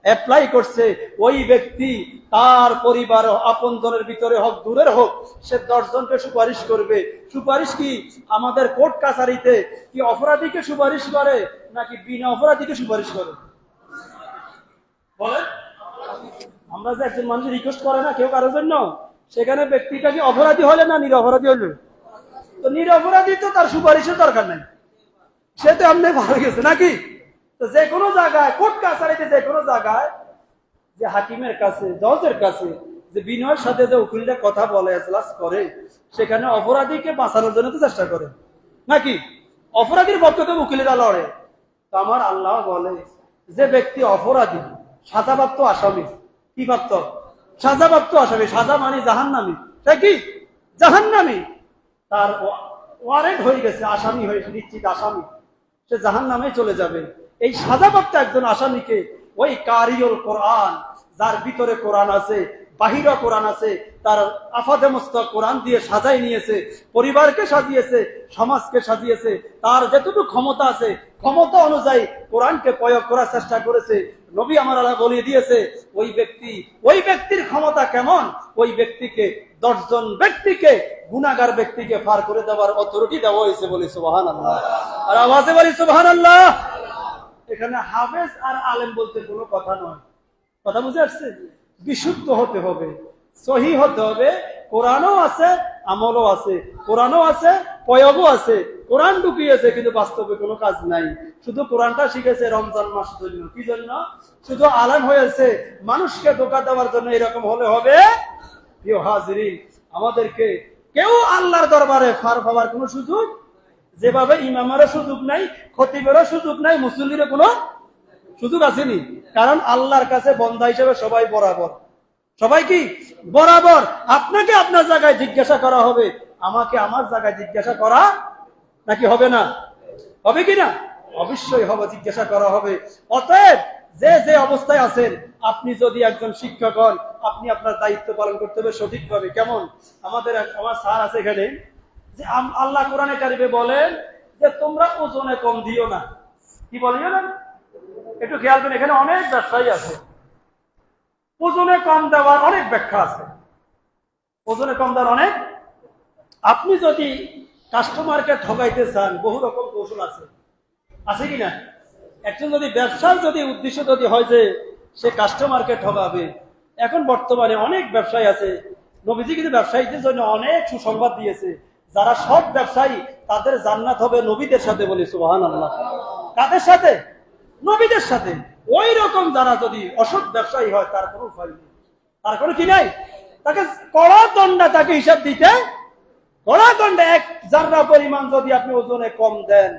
অ্যাপ্লাই করছে। ওই ব্যক্তি তার পরিবার আপনজনের ভিতরে হোক দূরের হোক, সে 10 জনকে সুপারিশ করবে। সুপারিশ কি আমাদের কোর্ট কাছারিতে কি অপরাধীকে সুপারিশ করে নাকি বিনা অপরাধীকে সুপারিশ করে? বলেন, আমরা যে একজন মানুষ রিকোয়েস্ট করে না কেউ কারোর জন্য, সেখানে ব্যক্তিটা কি অপরাধী হলে না নিরপরাধী হলে? তো নিরপরাধী তো তার সুপারিশের দরকার নাই, সে তো এমনি ভালো গেছে নাকি? তো যে কোনো জায়গায় কোর্ট কাছারিতে যে কোনো জায়গায় যে হাকিমের কাছে, জজের কাছে যে বিনয়ের সাথে যে উকিলটা কথা বলে, এজলাস করে, সেখানে অপরাধীকে বাঁচানোর জন্য তো চেষ্টা করে নাকি? অপরাধীর পক্ষে তো উকিলেরা লড়ে। তো আমার আল্লাহ বলে যে ব্যক্তি অপরাধী, সাজাপ্রাপ্ত আসামি, কি প্রাপ্ত? সাজাপ্রাপ্ত আসামি, সাজা মানে জাহান্নামী, তাই কি? জাহান্নামী, তার ওয়ারেন্ট হয়ে গেছে, আসামি হয়ে নিশ্চিত আসামি, সে জাহান্নামে চলে যাবে। এই সাজাপ্রাপ্ত একজন আসামিকে ওই কারিউল কোরআন, যার ভিতরে কোরআন আছে, বাহিরা কোরআন আছে, তার আফাদে মুস্তাক কোরআন দিয়ে সাজাই নিয়েছে, পরিবারকে সাজিয়েছে, সমাজকে সাজিয়েছে, তার যেটুকু ক্ষমতা আছে ক্ষমতা অনুযায়ী কোরআনকে প্রয়োগ করার চেষ্টা করেছে। নবী আমার আল্লাহ বলিয়ে দিয়েছে ওই ব্যক্তির ক্ষমতা কেমন? ওই ব্যক্তিকে 10 জন ব্যক্তিকে, গুনাহগার ব্যক্তিকে পার করে দেওয়ার অথরিটি দেওয়া হয়েছে বলে সুবহানাল্লাহ। আর আওয়াজে বলি সুবহানাল্লাহ। এখানে হাফেজ আর আলেম বলতে কোনো কথা নয়, কথা বুঝে আসছে? বিশুদ্ধ হতে হবে, সহি হতে হবে। কোরআনও আছে, আমলও আছে, কোরআনও আছে, প্রয়োগও আছে। কোরআন ঢুকিয়েছে কিন্তু বাস্তবে কোনো কাজ নাই। শুধু কোরআনটা শিখেছে রমজান মাস জন্য, কি জন্য? শুধু আলেম হয়েছে মানুষকে ধোঁকা দেওয়ার জন্য। এরকম হলে হবে? প্রিয় হাজিরিন, আমাদেরকে কেউ আল্লাহর দরবারে ফার পাওয়ার কোনো সুযোগ, যেভাবে ইমামেরও সুযোগ নাই, খতিবেরও সুযোগ নাই, মুসল্লিরও কোনো সুযোগ আসেনি। কারণ আল্লাহর কাছে বন্দা হিসেবে সবাই বরাবর। সবাই কি বরাবর? আপনাকে আপনার জায়গায় জিজ্ঞাসা করা হবে, আমাকে আমার জায়গায় জিজ্ঞাসা করা নাকি হবে না? হবে কি না? অবশ্যই হবে, জিজ্ঞাসা করা হবে। অতএব যে অবস্থায় আছেন, আপনি যদি একজন শিক্ষক হন, আপনি আপনার দায়িত্ব পালন করতে হবে সঠিকভাবে। কেমন? আমার স্যার আছে এখানে, যে আল্লাহ কোরআনে কারিমে বলেন যে তোমরা ওজনে কম দিও না। কি বলিও না? একটু খেয়াল করেন, এখানে অনেক ব্যবসায়ী আছে, ওজনে কম দেওয়ার অনেক ব্যাখ্যা আছে, ওজনে কম দেওয়ার অনেক। আপনি যদি কাস্টমারকে ঠকাইতে চান, বহু রকম কৌশল আছে, আছে কিনা? একজন যদি ব্যবসার যদি উদ্দেশ্য যদি হয় যে সে কাস্টমারকে ঠকাবে, এখন বর্তমানে অনেক ব্যবসায়ী আছে। নবীজি কিন্তু ব্যবসায়ীদের জন্য অনেক সুসংবাদ দিয়েছে। যারা সৎ ব্যবসায়ী তাদের জান্নাত হবে নবীদের সাথে, বলি সুবহানাল্লাহ। কাদের সাথে? নবীদের সাথে। ওই রকম যারা যদি অসৎ ব্যবসায়ী হয়, তার কোনো উপায় নেই, তার কোনো কি নাই, তাকে কড়া দণ্ডা, তাকে হিসাব দিতে কড়া দণ্ডে। 1 জাররা পরিমাণ যদি আপনি ওজনে কম দেন,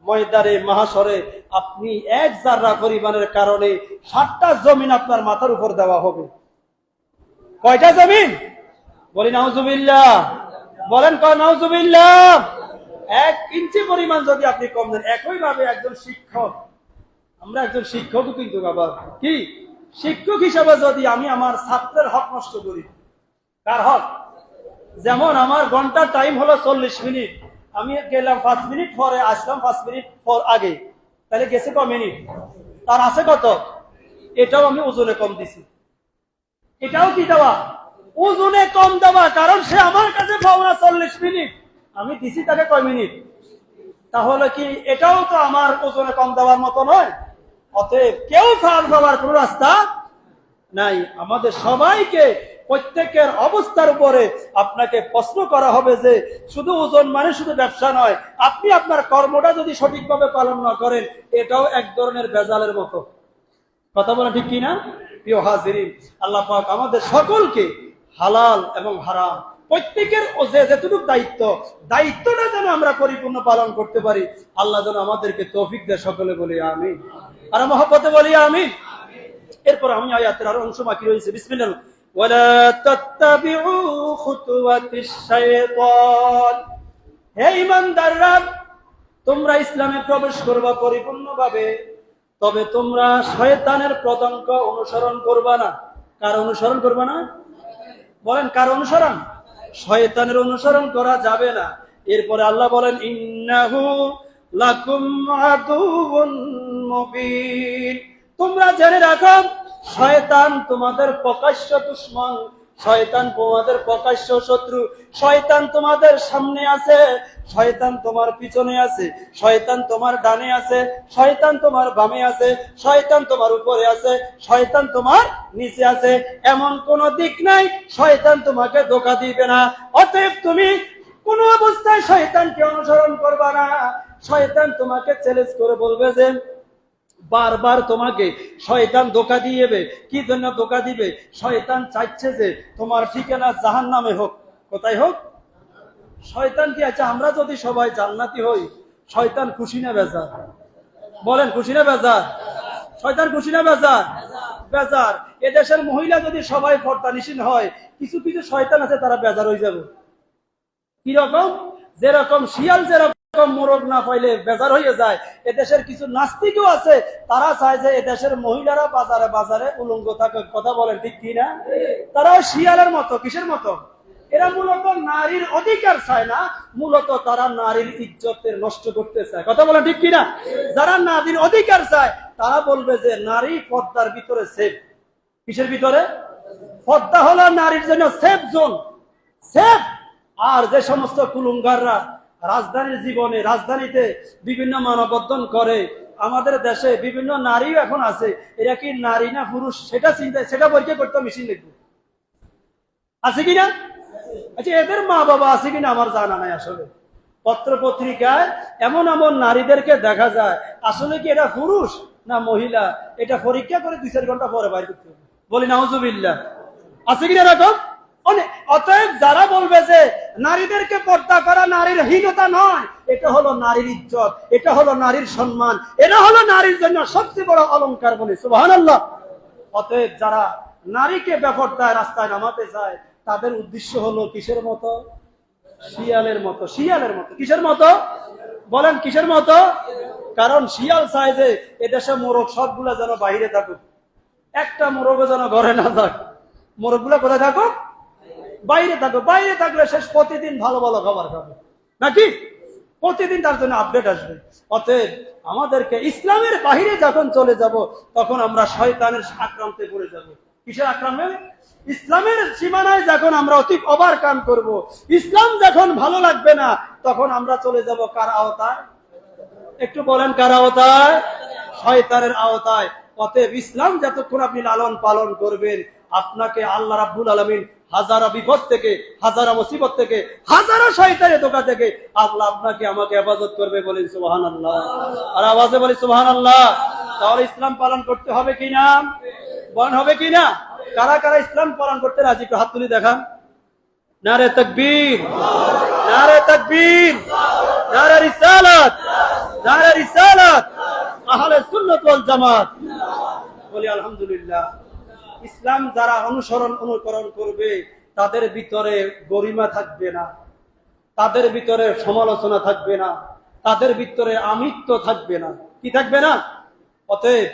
ময়দানে মাহাশরে আপনি এক জাররা পরিমাণের কারণে 7টা জমিন আপনার মাথার উপর দেওয়া হবে। কয়টা জমিন? বলি নাউজুবিল্লাহ। বলেন কয় নাউজুবিল্লাহ। 1 ইঞ্চি পরিমাণ যদি আপনি কম দেন। একইভাবে একজন শিক্ষক, আমরা একজন শিক্ষকও কিন্তু বাবা কি শিক্ষক হিসাবে যদি আমি আমার ছাত্রের হক নষ্ট করি, কার হক? যেমন আমার ঘন্টার টাইম হলো 40 মিনিট, আমি গেলাম 5 মিনিট পরে, আসলাম 5 মিনিট পর আগে, তাহলে গেছে ক মিনিট? তার আছে কত? এটাও আমি ওজনে কম দিছি। এটাও কি দেওয়া? ওজনে কম দেওয়া। কারণ সে আমার কাছে পাওনা 40 মিনিট, আমি দিছি তাকে কয় মিনিট? তাহলে কি এটাও তো আমার ওজনে কম দেওয়ার মতো নয়? অতএব কেউ ফাল পাওয়ার কোন রাস্তা নাই। আমাদের সবাইকে প্রত্যেকের অবস্থার উপরে আপনাকে প্রশ্ন করা হবে যে শুধু ওজন মানে শুধু ব্যবসা নয়, আপনি আপনার কর্মটা যদি সঠিকভাবে পালন না করেন এটাও এক ধরনের বেজালের মতো। কথা বলা ঠিক কিনা? প্রিয় হাজিরিন, আল্লাহ পাক আমাদের সকলকে হালাল এবং হারাম প্রত্যেকের যেটুকু দায়িত্বটা যেন আমরা পরিপূর্ণ পালন করতে পারি, আল্লাহ যেন আমাদেরকে তৌফিক দেয়। সকলে বলি আমিন, আর মহব্বতে বলি আমিন। এরপর আমি আয়াতের আরো অংশ বাকি রয়েছে। বিসমিল্লাহ। ওয়ালা তাত্তাবিউ খুতুওয়াতিশ শাইতান। হে ঈমানদাররা, তোমরা ইসলামে প্রবেশ করবা পরিপূর্ণভাবে, তবে তোমরা শয়তানের পদাঙ্ক অনুসরণ করবা না। কার অনুসরণ করবা না? বলেন কার অনুসরণ? শয়তানের অনুসরণ করা যাবে না। এরপরে আল্লাহ বলেন ইন্নাহু লাকুম আদুউন মুবিন। তোমরা জেনে রাখো শয়তান তোমাদের প্রকাশ্য দুশমন, শয়তান তোমাদের প্রকাশ্য শত্রু। শয়তান তোমাদের সামনে আছে, শয়তান তোমার পিছনে আছে, শয়তান তোমার ডানে আছে, শয়তান তোমার বামে আছে, শয়তান তোমার উপরে আছে, শয়তান তোমার নিচে আছে। এমন কোন দিক নাই শয়তান তোমাকে ধোঁকা দিবে না। অতএব তুমি কোন অবস্থায় শয়তানকে অনুসরণ করবা না। শয়তান তোমাকে চ্যালেঞ্জ করে বলবে যে বারবার তোমাকে শয়তান ধোঁকা দিবে। কি জন্য ধোঁকা দিবে? শয়তান চাইছে যে তোমার ঠিকানা জাহান্নামে হোক। কোথায় হোক? শয়তান কি আছে আমরা যদি সবাই জান্নাতি হই, শয়তান খুশি না বেজার? বলেন খুশি না বেজার? শয়তান খুশি না বেজার? বেজার। এদেশের মহিলা যদি সবাই পর্দানিশীল হয়, কিছু কিছু শয়তান আছে তারা বেজার হয়ে যাবে। কিরকম? যেরকম শিয়াল যেরকম মোরগ না পাইলে বেজার হয়ে যায়, এদেশের কিছু নাস্তিকও আছে, তারা চায় যে এদেশের মহিলারা বাজারে বাজারে উলঙ্গ থাকে। কথা বলেন ঠিক কিনা? তারাও শিয়ালের মতো। কিসের মতো? এরা মূলত নারীর অধিকার চায় না, মূলত তারা নারীর ইজ্জতের নষ্ট করতে চায়। কথা বলেন ঠিক কিনা? যারা নারীর অধিকার চায় তারা বলবে যে নারী পর্দার ভিতরে সেফ। কিসের ভিতরে? পর্দা হলো নারীর জন্য সেফ জোন, সেফ। আর যে সমস্ত কুলুঙ্গাররা রাজধানীর জীবনে, রাজধানীতে বিভিন্ন মানববন্ধন করে, আমাদের দেশে বিভিন্ন নারীও এখন আছে, এরা কি নারী না পুরুষ সেটা চিন্তা, সেটা পরীক্ষা করতে মেশিন লিখবে। আছে কিনা? আচ্ছা, এদের মা বাবা আছে কিনা আমার জানা নাই। আসলে পত্র পত্রিকায় এমন এমন নারীদেরকে দেখা যায়, আসলে কি এটা পুরুষ না মহিলা, এটা পরীক্ষা করে 2-4 ঘন্টা পরে বাইর করতে হবে। বলি নাউজুবিল্লাহ। আছে কিনা এরকম? অতএব যারা বলবে যে নারীদেরকে পর্দা করা নারীর হীনতা নয়, এটা হলো নারীর ইজ্জত, এটা হলো নারীর সম্মান, এটা হলো নারীর জন্য সবচেয়ে বড় অলংকার। বলি সুবহানাল্লাহ। অতএব যারা নারীকে বেপরদায় রাস্তায় নামাতে যায়, তাদের উদ্দেশ্য হলো কিসের মতো? শিয়ালের মতো। শিয়ালের মতো। কিসের মতো? বলেন কিসের মতো? কারণ শিয়াল চায় যে এদেশে মোরগ সবগুলা যেন বাইরে থাকুক, একটা মোরগও যেন ঘরে না থাক। মোরগগুলা কোথায় থাকুক? বাইরে থাকো। বাইরে থাকলে শেষ প্রতিদিন ভালো ভালো খাবার খাবে নাকি? প্রতিদিন তার জন্য আপডেট আসবে। অতএব আমাদেরকে ইসলামের বাহিরে যখন চলে যাব, তখন আমরা শয়তানের আক্রান্তে পড়ে যাব। কিসের আক্রামে? ইসলামের সীমানায় যখন আমরা অতি ওভারকাম করব, ইসলাম যখন ভালো লাগবে না, তখন আমরা চলে যাব কার আওতায়? একটু বলেন কার আওতায়? শয়তানের আওতায়। অতএব ইসলাম যতক্ষণ আপনি লালন পালন করবেন, আপনাকে আল্লাহ রাব্বুল আলামিন হাজারা বিপদ থেকে, হাজারা মুসিবত থেকে, হাজারা শয়তানের ধোঁকা থেকে আল্লাহ আপনাকে আমাকে হেফাজত করবে। বলেন সুবহানাল্লাহ। আর আওয়াজে বলি সুবহানাল্লাহ। তাহলে ইসলাম পালন করতে হবে কিনা? বলেন হবে কিনা? কারা কারা ইসলাম পালন করতে রাজি? একটু হাত তুলে দেখান। নারে তাকবীর, নারে তাকবীর, নারে রিসালাত। নারে রিসালাত, আহলে সুন্নাত ওয়াল জামাত। বলি আলহামদুলিল্লাহ। ইসলাম যারা অনুকরণ করবে তাদের ভিতরে গরিমা থাকবে না, তাদের ভিতরে সমালোচনা থাকবে না, তাদের ভিতরে আমিত্ব থাকবে না। কি থাকবে না? অতএব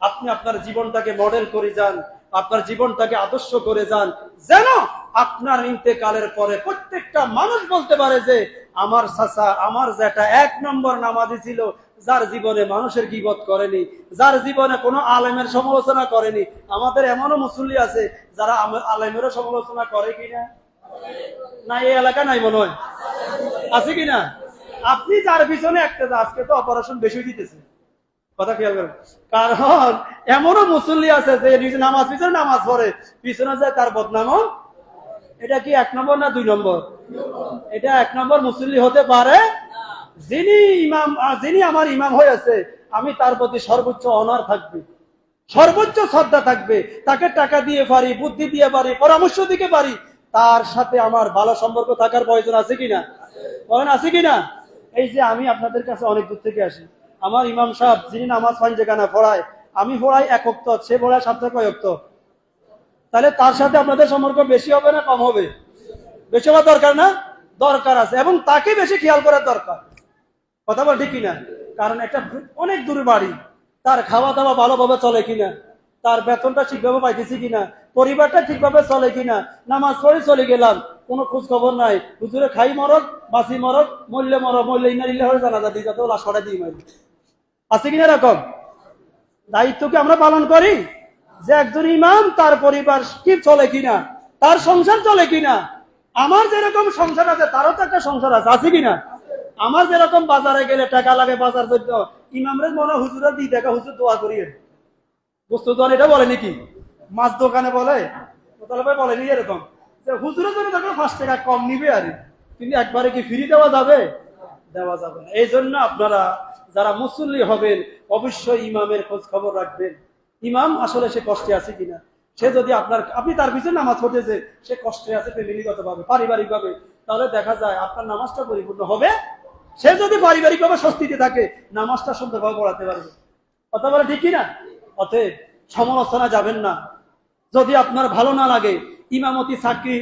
আপনি আপনার জীবনটাকে মডেল করে যান, আপনার জীবনটাকে আদর্শ করে যান, যেন আপনার ইন্তেকালের পরে প্রত্যেকটা মানুষ বলতে পারে যে আমার চাচা, আমার জ্যাঠা 1 নম্বর নামাজি ছিল, যার জীবনে মানুষের গীবত করেনি, যার জীবনে কোনো আলেমের সমালোচনা করেনি। আমাদের এমনও মুসল্লি আছে যারা আলেমেরও সমালোচনা করে কিনা? না, এই এলাকা নাই মনে হয়, আছে কিনা? আপনি যার পিছনে একটা, আজকে তো অপারেশন বেশি দিতেছে, কথা খেয়াল করেন। কারণ এমনও মুসল্লি আছে যে নিজে নামাজ পিছনে নামাজ পড়ে, পিছনে যায় তার বদনামও। এটা কি 1 নম্বর না 2 নম্বর? এটা 1 নম্বর মুসল্লি হতে পারে। যিনি আমার ইমাম হয়েছে, আমি তার প্রতি সর্বোচ্চ অনার থাকবে, সর্বোচ্চ শ্রদ্ধা থাকবে, তাকে টাকা দিয়ে পারি, বুদ্ধি দিয়ে পারি, পরামর্শ দিতে পারি, তার সাথে আমার ভালো সম্পর্ক থাকার প্রয়োজন আছে কিনা? বলেন আছে কিনা? এই যে আমি আপনাদের কাছে অনেক দূর থেকে আসি, আমার ইমাম সাহেব যিনি নামাজ পান যেখানে পড়ায়, আমি পড়াই 1 ওয়াক্ত, সে পড়ায় সপ্তাহে কয় ওয়াক্ত? তাহলে তার সাথে আপনাদের সম্পর্ক বেশি হবে না কম হবে? বেশি হওয়ার দরকার না? দরকার আছে, এবং তাকে বেশি খেয়াল করার দরকার। কথা বল ঠিক কিনা? কারণ একটা অনেক দূর বাড়ি, তার খাওয়া দাওয়া ভালোভাবে চলে কিনা, তার বেতনটা ঠিকভাবে পাইতেছি কিনা, পরিবারটা ঠিকভাবে চলে কিনা, নামাজ পড়ে চলে গেলাম, কোনো খোঁজ খবর নাই, হুজুরে খাই মরক বাসি মরক, মরলে মরক, মরলে ইনারিল্লাহ হয়ে জানাজা দিই, যাতে লাশ সরাই দিই মারি। আছে কিনা এরকম? দায়িত্ব কি আমরা পালন করি? যে একজন ইমাম তার পরিবার কি চলে কিনা, তার সংসার চলে কিনা। আমার যেরকম সংসার আছে তারও তো একটা সংসার আছে, আছে কিনা? আমার যেরকম বাজারে গেলে টাকা লাগে বাজার জন্য, ইমামরের মনে হুজুরা দিই টাকা, হুজুর দোয়া করিয়ে বস্তু দোয়ান, এটা বলে নাকি? মাছ দোকানে বলে, বলেনি এরকম যে হুজুরের জন্য দেখো 5 টাকা কম নিবে, আর কিন্তু একবারে কি ফ্রি দেওয়া যাবে? দেওয়া যাবে না। এই জন্য আপনারা যারা মুসল্লি হবেন অবশ্যই ইমামের খোঁজ খবর রাখবেন। ইমাম আসলে সে কষ্টে আছে কিনা, সে যদি আপনি তার পিছনে নামাজ পড়তেছে, সে কষ্টে আছে ফ্যামিলিগত ভাবে, পারিবারিক ভাবে, তাহলে দেখা যায় আপনার নামাজটা পরিপূর্ণ হবে। সে যদি পারিবারিক ভাবে স্বস্তিতে থাকে, নামাজটা সুন্দরভাবে পড়াতে পারবে। কথা বলে ঠিক কিনা? অতএব সমালোচনা যাবেন না। যদি আপনার ভালো না লাগে, ইমামতি চাকরি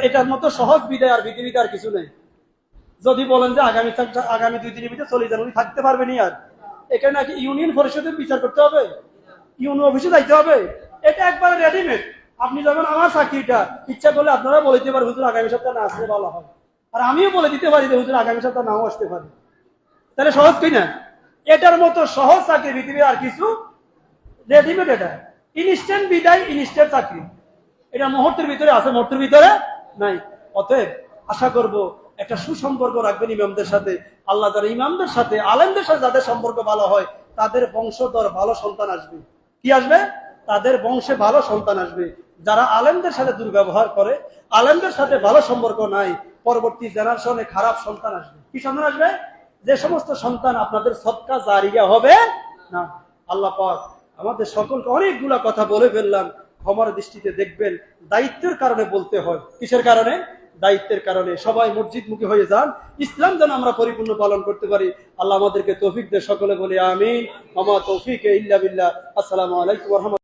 এটার মতো সহজ বিদায় আর বিধি আর কিছু নেই। যদি বলেন যে আগামী 2 দিনের ভিতরে চলে যান, উনি থাকতে পারবেনি, আর এখানে নাকি ইউনিয়ন পরিষদের বিচার করতে হবে, ইউনিয়ন অফিসে যাইতে হবে, এটা একবারে রেডিমেড। আপনি যখন আমার চাকরিটা ইচ্ছা করলে আপনারা বলে দিতে পারেন হুজুর আগামী সপ্তাহে না আসলে ভালো হয়, আর আমিও বলে দিতে পারি যে হুজুর আগামী সপ্তাহে নাও আসতে পারে। তাহলে সহজ কিনা? এটার মতো সহজ চাকরি পৃথিবীর আর কিছু রেডিমেড। এটা ইনস্ট্যান্ট বিদায়, ইনস্ট্যান্ট চাকরি, এটা মুহূর্তের ভিতরে আছে, মুহূর্তের ভিতরে নাই। অতএব আশা করব একটা সুসম্পর্ক রাখবেন ইমামদের সাথে। আল্লাহ যারা ইমামদের সাথে, আলেমদের সাথে যাদের সম্পর্ক ভালো হয়, তাদের বংশধর ভালো সন্তান আসবে। কি আসবে? তাদের বংশে ভালো সন্তান আসবে। যারা আলেমদের সাথে দুর্ব্যবহার করে, আলেমদের সাথে ভালো সম্পর্ক নাই, পরবর্তী জেনারেশনে খারাপ সন্তান আসবে। কি সন্তান আসবে? যে সমস্ত সন্তান আপনাদের সদকা জারিয়া হবে না। আল্লাহ পাক আমাদের সকলকে অনেকগুলা কথা বলে ফেললাম, ক্ষমার দৃষ্টিতে দেখবেন। দায়িত্বের কারণে বলতে হয়। কিসের কারণে? দায়িত্বের কারণে। সবাই মসজিদমুখী হয়ে যান, ইসলাম যেন আমরা পরিপূর্ণ পালন করতে পারি। আল্লাহ আমাদেরকে তৌফিক দেয়। সকলে বলি আমিন। ওয়া মা তৌফিক ইল্লা বিল্লাহ। আসসালামু আলাইকুম ওয়া রাহমাতুল্লাহ।